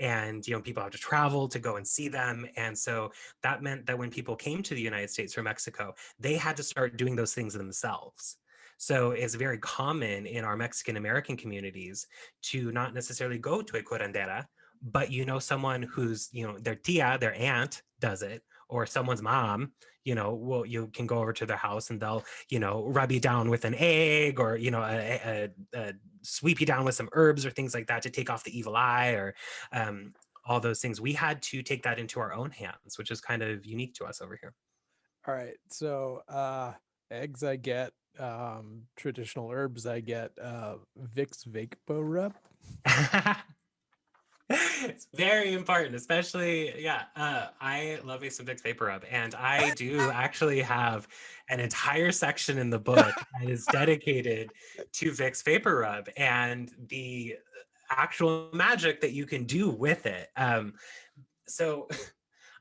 And, you know, people have to travel to go and see them. And so that meant that when people came to the United States from Mexico, they had to start doing those things themselves. So it's very common in our Mexican American communities to not necessarily go to a curandera, but, you know, someone who's, you know, their tia, their aunt does it, or someone's mom, you know, well, you can go over to their house and they'll, you know, rub you down with an egg, or, you know, a sweep you down with some herbs or things like that to take off the evil eye, or all those things. We had to take that into our own hands, which is kind of unique to us over here. All right. So eggs I get, traditional herbs I get, Vicks Vaporub. Very important, especially, yeah. I love me some Vicks Vaporub, and I do actually have an entire section in the book that is dedicated to Vicks Vaporub and the actual magic that you can do with it. So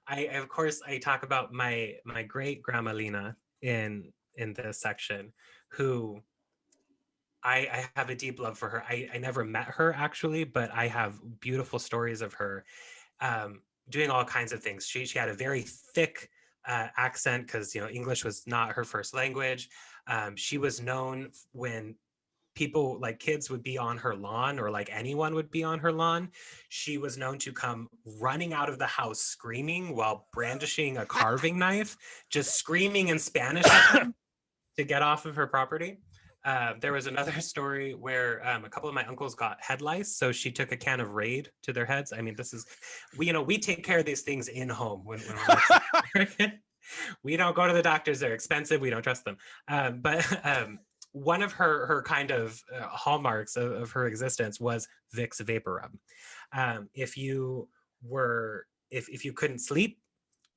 I of course I talk about my great grandma Lena in this section, who I have a deep love for her. I never met her actually, but I have beautiful stories of her doing all kinds of things. She had a very thick accent because English was not her first language. She was known when people like kids would be on her lawn, or like anyone would be on her lawn. She was known to come running out of the house screaming while brandishing a carving knife, just screaming in Spanish at them to get off of her property. There was another story where a couple of my uncles got head lice, so she took a can of Raid to their heads. I mean, this is we take care of these things in home when we're Mexican. We don't go to the doctors; they're expensive. We don't trust them. But one of her kind of hallmarks of her existence was Vicks Vaporub. If you were if you couldn't sleep,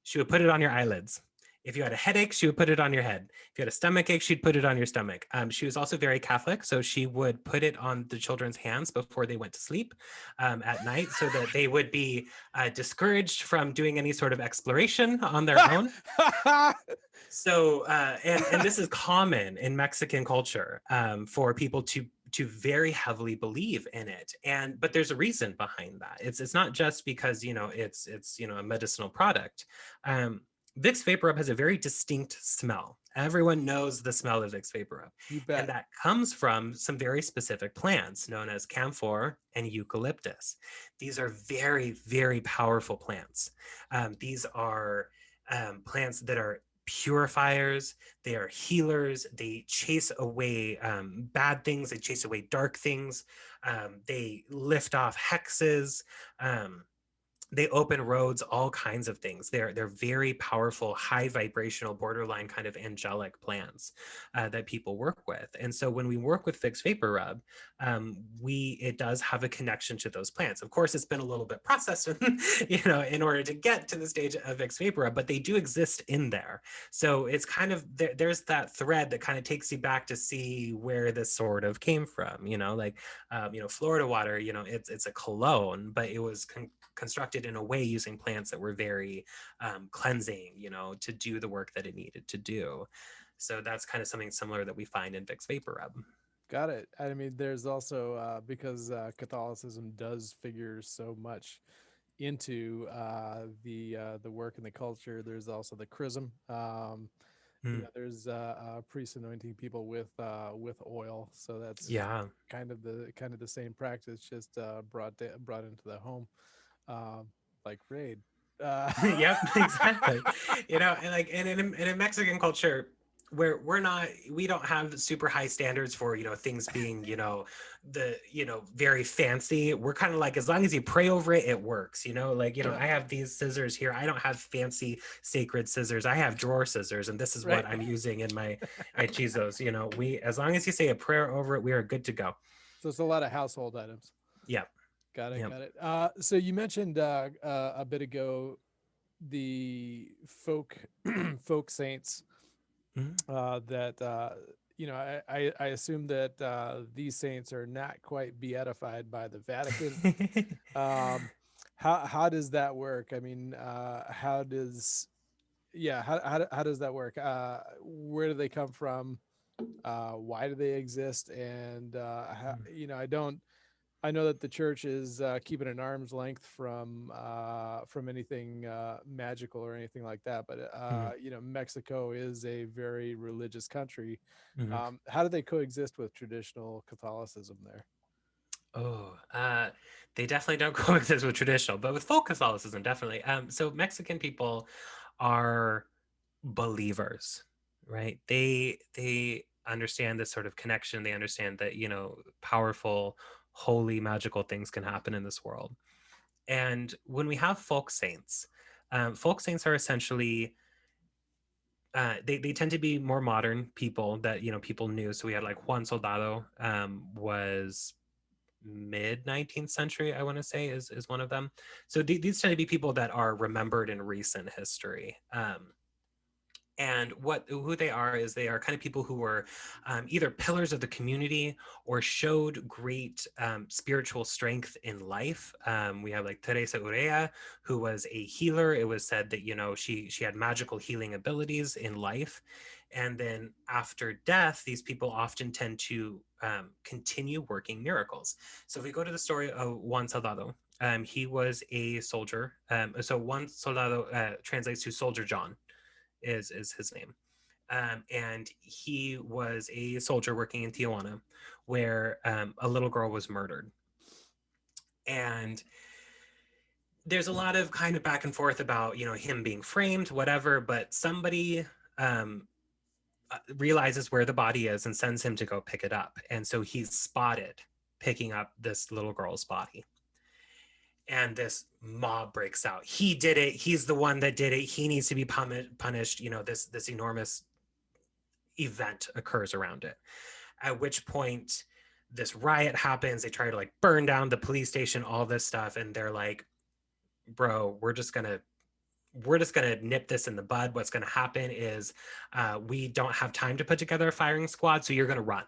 she would put it on your eyelids. If you had a headache, she would put it on your head. If you had a stomach ache, she'd put it on your stomach. She was also very Catholic, so she would put it on the children's hands before they went to sleep at night, so that they would be discouraged from doing any sort of exploration on their own. So, and this is common in Mexican culture for people to very heavily believe in it, but there's a reason behind that. It's not just because it's a medicinal product. Vicks Vaporub has a very distinct smell. Everyone knows the smell of Vicks Vaporub, You and bet. that comes from some very specific plants known as camphor and eucalyptus. These are very, very powerful plants. These are plants that are purifiers, they are healers, they chase away bad things, they chase away dark things, they lift off hexes, they open roads, all kinds of things. They're very powerful, high vibrational, borderline kind of angelic plants that people work with. And so when we work with Vicks Vaporub, it does have a connection to those plants. Of course, it's been a little bit processed, in order to get to the stage of Vicks Vaporub, but they do exist in there. So it's kind of there's that thread that kind of takes you back to see where this sort of came from. Florida water. It's a cologne, but it was constructed in a way using plants that were very cleansing, to do the work that it needed to do. So that's kind of something similar that we find in Vicks Vaporub. Got it. I mean, there's also because Catholicism does figure so much into the work and the culture. There's also the chrism. Mm. There's priests anointing people with oil. So that's Yeah. kind of the same practice, just brought into the home, um, like Raid. Yep, exactly. And like in Mexican culture, where we don't have super high standards for things being the very fancy. We're kind of like, as long as you pray over it, it works. Yeah. I have these scissors here. I don't have fancy sacred scissors. I have drawer scissors, and this is Right. what I'm using in my hechizos. We, as long as you say a prayer over it, we are good to go. So it's a lot of household items. Yep. Got it. Yep. Got it. So you mentioned a bit ago the folk saints Mhm. that I assume that these saints are not quite beatified by the Vatican. Um, how does that work? I mean, how does yeah how does that work? Where do they come from? Why do they exist? And I know that the church is keeping an arm's length from anything magical or anything like that. But Mhm. Mexico is a very religious country. Mhm. How do they coexist with traditional Catholicism there? Oh, they definitely don't coexist with traditional, but with folk Catholicism, definitely. So Mexican people are believers, right? They understand this sort of connection. They understand that powerful, holy, magical things can happen in this world. And when we have folk saints are essentially they tend to be more modern people that people knew. So we had like Juan Soldado was mid 19th century, I want to say is one of them. So these tend to be people that are remembered in recent history. And who they are is they are kind of people who were either pillars of the community or showed great spiritual strength in life. We have like Teresa Urea, who was a healer. It was said that, you know, she had magical healing abilities in life. And then after death, these people often tend to continue working miracles. So if we go to the story of Juan Salvador, he was a soldier. So Juan Soldado translates to Soldier John is his name. And he was a soldier working in Tijuana where a little girl was murdered. And there's a lot of kind of back and forth about, you know, him being framed, whatever, but somebody realizes where the body is and sends him to go pick it up. And so he's spotted picking up this little girl's body. And this mob breaks out. He did it. He's the one that did it. He needs to be punished. You know, this enormous event occurs around it. At which point this riot happens. They try to like burn down the police station, all this stuff. And they're like, bro, we're just gonna nip this in the bud. What's gonna happen is we don't have time to put together a firing squad, so you're gonna run.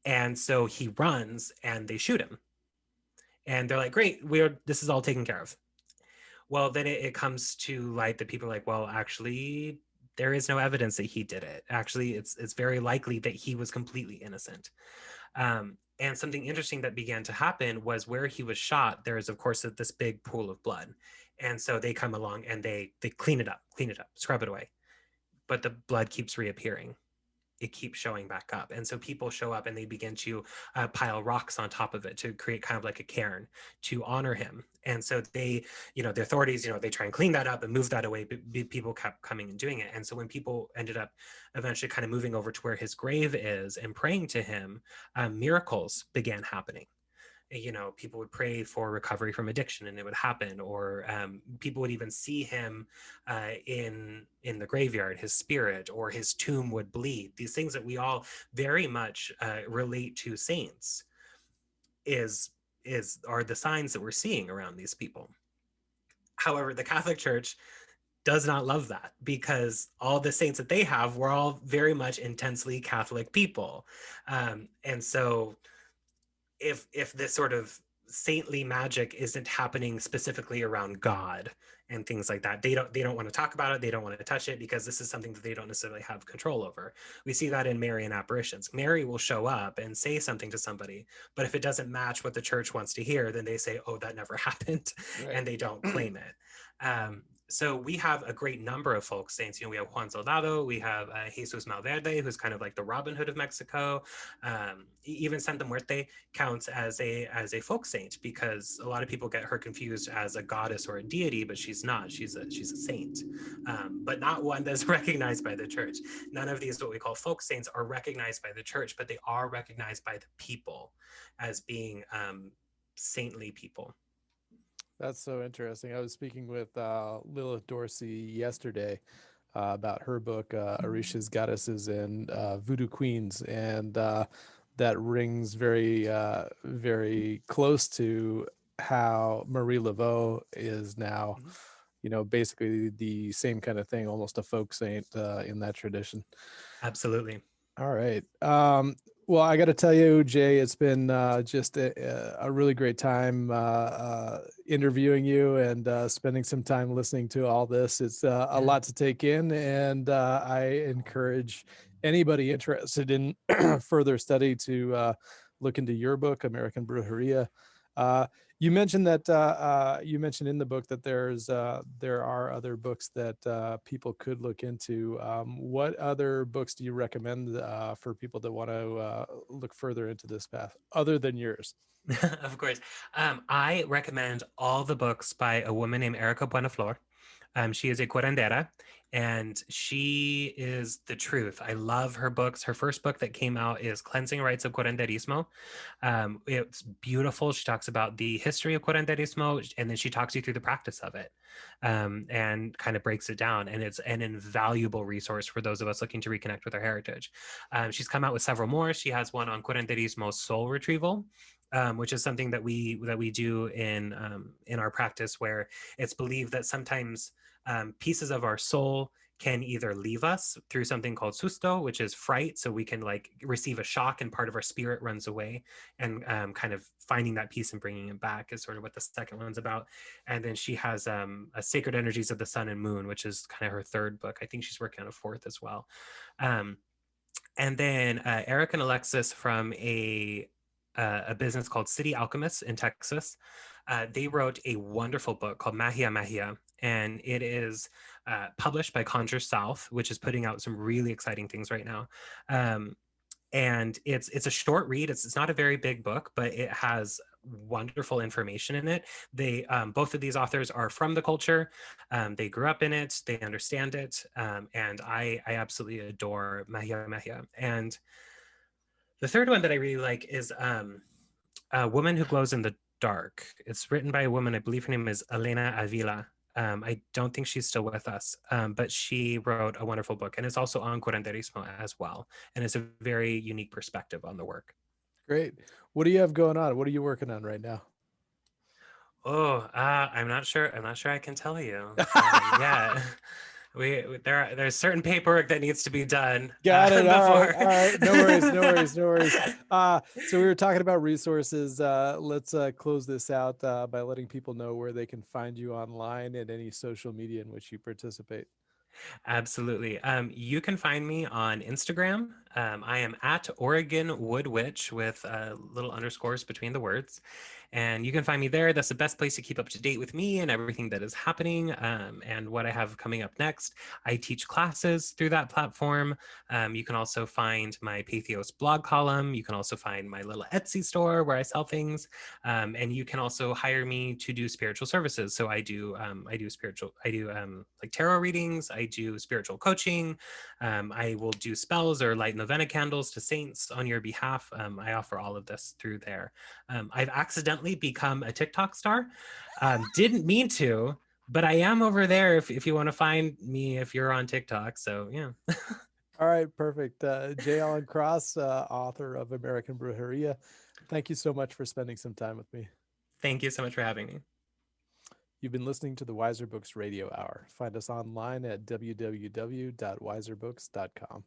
And so he runs and they shoot him. And they're like, great, this is all taken care of. Well, then it comes to light that people are like, well, actually, there is no evidence that he did it. Actually, it's very likely that he was completely innocent. And something interesting that began to happen was where he was shot, there is, of course, this big pool of blood. And so they come along and they clean it up, scrub it away. But the blood keeps reappearing. It keeps showing back up. And so people show up and they begin to pile rocks on top of it to create kind of like a cairn to honor him. And so they, you know, the authorities, you know, they try and clean that up and move that away, but people kept coming and doing it. And so when people ended up eventually kind of moving over to where his grave is and praying to him, miracles began happening. You know, people would pray for recovery from addiction and it would happen, or people would even see him in the graveyard, his spirit, or his tomb would bleed. These things that we all very much relate to saints are the signs that we're seeing around these people. However, the Catholic Church does not love that, because all the saints that they have were all very much intensely Catholic people. And so if this sort of saintly magic isn't happening specifically around God and things like that, they don't want to talk about it. They don't want to touch it because this is something that they don't necessarily have control over. We see that in Marian apparitions. Mary will show up and say something to somebody, but if it doesn't match what the church wants to hear, then they say, oh, that never happened. Right. And they don't claim it. So we have a great number of folk saints. You know, we have Juan Soldado, we have Jesus Malverde, who's kind of like the Robin Hood of Mexico. Even Santa Muerte counts as a folk saint, because a lot of people get her confused as a goddess or a deity, but she's not. She's a saint, but not one that's recognized by the church. None of these what we call folk saints are recognized by the church, but they are recognized by the people as being saintly people. That's so interesting. I was speaking with Lilith Dorsey yesterday about her book, Orisha's Goddesses and Voodoo Queens. And that rings very, very close to how Marie Laveau is now, you know, basically the same kind of thing, almost a folk saint in that tradition. Absolutely. All right. Well, I got to tell you, Jay, it's been just a really great time interviewing you and spending some time listening to all this. It's a lot to take in, and I encourage anybody interested in further study to look into your book, American Brujeria. You mentioned that you mentioned in the book that there are other books that people could look into. What other books do you recommend for people that want to look further into this path, other than yours? Of course. I recommend all the books by a woman named Erica Buenaflor. She is a curandera, And she is the truth. I love her books. Her first book that came out is Cleansing Rites of Corintherismo. It's beautiful. She talks about the history of Corintherismo, and then she talks you through the practice of it, and kind of breaks it down. And it's an invaluable resource for those of us looking to reconnect with our heritage. She's come out with several more. She has one on Corintherismo soul retrieval, which is something that we do in our practice, where it's believed that sometimes pieces of our soul can either leave us through something called susto, which is fright. So we can like receive a shock and part of our spirit runs away, and kind of finding that piece and bringing it back is sort of what the second one's about. And then she has a Sacred Energies of the Sun and Moon, which is kind of her third book. I think she's working on a fourth as well. And then Eric and Alexis from a business called City Alchemists in Texas. They wrote a wonderful book called Magia Magia, and it is published by Conjure South, which is putting out some really exciting things right now. And it's a short read. It's not a very big book, but it has wonderful information in it. They both of these authors are from the culture. They grew up in it. They understand it, and I absolutely adore Magia Magia. And the third one that I really like is A Woman Who Glows in the Dark. It's written by a woman, I believe her name is Elena Avila. I don't think she's still with us, but she wrote a wonderful book, and it's also on Curanderismo as well. And it's a very unique perspective on the work. Great. What do you have going on? What are you working on right now? Oh, I'm not sure. I'm not sure I can tell you. Yeah, there's certain paperwork that needs to be done Got it. All right. before. All right. No worries. No worries. No worries. So we were talking about resources. Let's close this out by letting people know where they can find you online and any social media in which you participate. Absolutely. You can find me on Instagram. I am at Oregon Wood Witch with little underscores between the words. And you can find me there. That's the best place to keep up to date with me and everything that is happening, and what I have coming up next. I teach classes through that platform. You can also find my Patheos blog column. You can also find my little Etsy store where I sell things. And you can also hire me to do spiritual services. So I do like tarot readings. I do spiritual coaching. I will do spells or light novena candles to saints on your behalf. I offer all of this through there. I've accidentally become a TikTok star. Didn't mean to, but I am over there if you want to find me if you're on TikTok. So yeah. All right. Perfect. J. Allen Cross, author of American Brujeria. Thank you so much for spending some time with me. Thank you so much for having me. You've been listening to the Weiser Books Radio Hour. Find us online at www.weiserbooks.com.